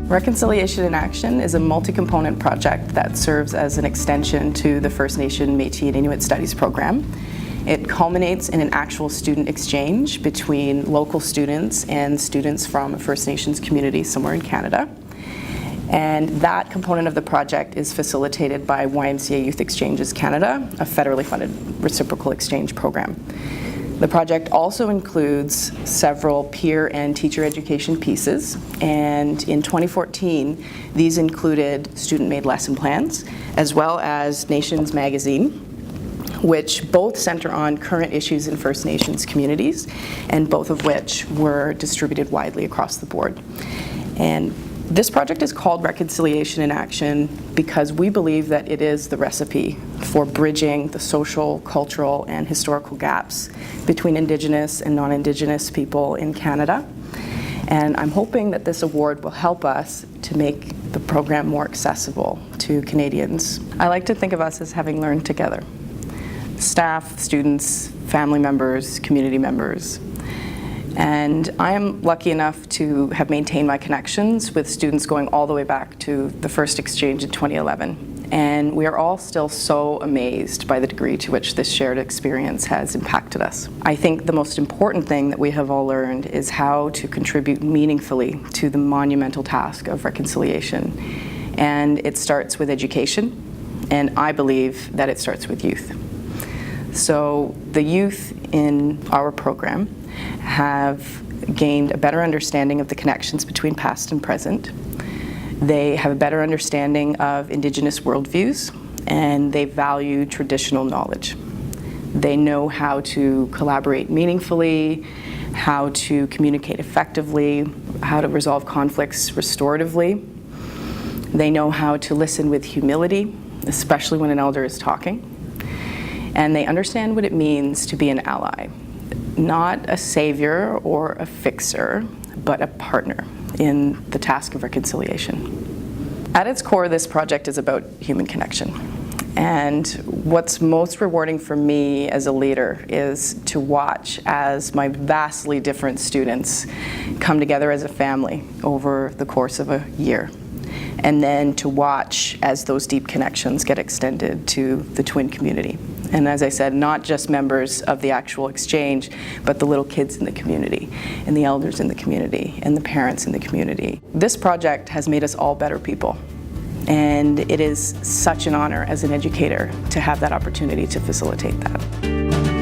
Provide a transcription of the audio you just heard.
Reconciliation in Action is a multi-component project that serves as an extension to the First Nation, Métis and Inuit Studies program. It culminates in an actual student exchange between local students and students from a First Nations community somewhere in Canada. And that component of the project is facilitated by YMCA Youth Exchanges Canada, a federally funded reciprocal exchange program. The project also includes several peer and teacher education pieces, and in 2014 these included student-made lesson plans as well as Nations Magazine, which both center on current issues in First Nations communities and both of which were distributed widely across the board. And this project is called Reconciliation in Action because we believe that it is the recipe for bridging the social, cultural, and historical gaps between Indigenous and non-Indigenous people in Canada. And I'm hoping that this award will help us to make the program more accessible to Canadians. I like to think of us as having learned together. Staff, students, family members, community members. And I am lucky enough to have maintained my connections with students going all the way back to the first exchange in 2011. And we are all still so amazed by the degree to which this shared experience has impacted us. I think the most important thing that we have all learned is how to contribute meaningfully to the monumental task of reconciliation. And it starts with education, and I believe that it starts with youth. So the youth in our program have gained a better understanding of the connections between past and present. They have a better understanding of Indigenous worldviews, and they value traditional knowledge. They know how to collaborate meaningfully, how to communicate effectively, how to resolve conflicts restoratively. They know how to listen with humility, especially when an elder is talking. And they understand what it means to be an ally. Not a savior or a fixer, but a partner in the task of reconciliation. At its core, this project is about human connection. And what's most rewarding for me as a leader is to watch as my vastly different students come together as a family over the course of a year. And then to watch as those deep connections get extended to the twin community. And as I said, not just members of the actual exchange, but the little kids in the community, and the elders in the community, and the parents in the community. This project has made us all better people. And it is such an honor as an educator to have that opportunity to facilitate that.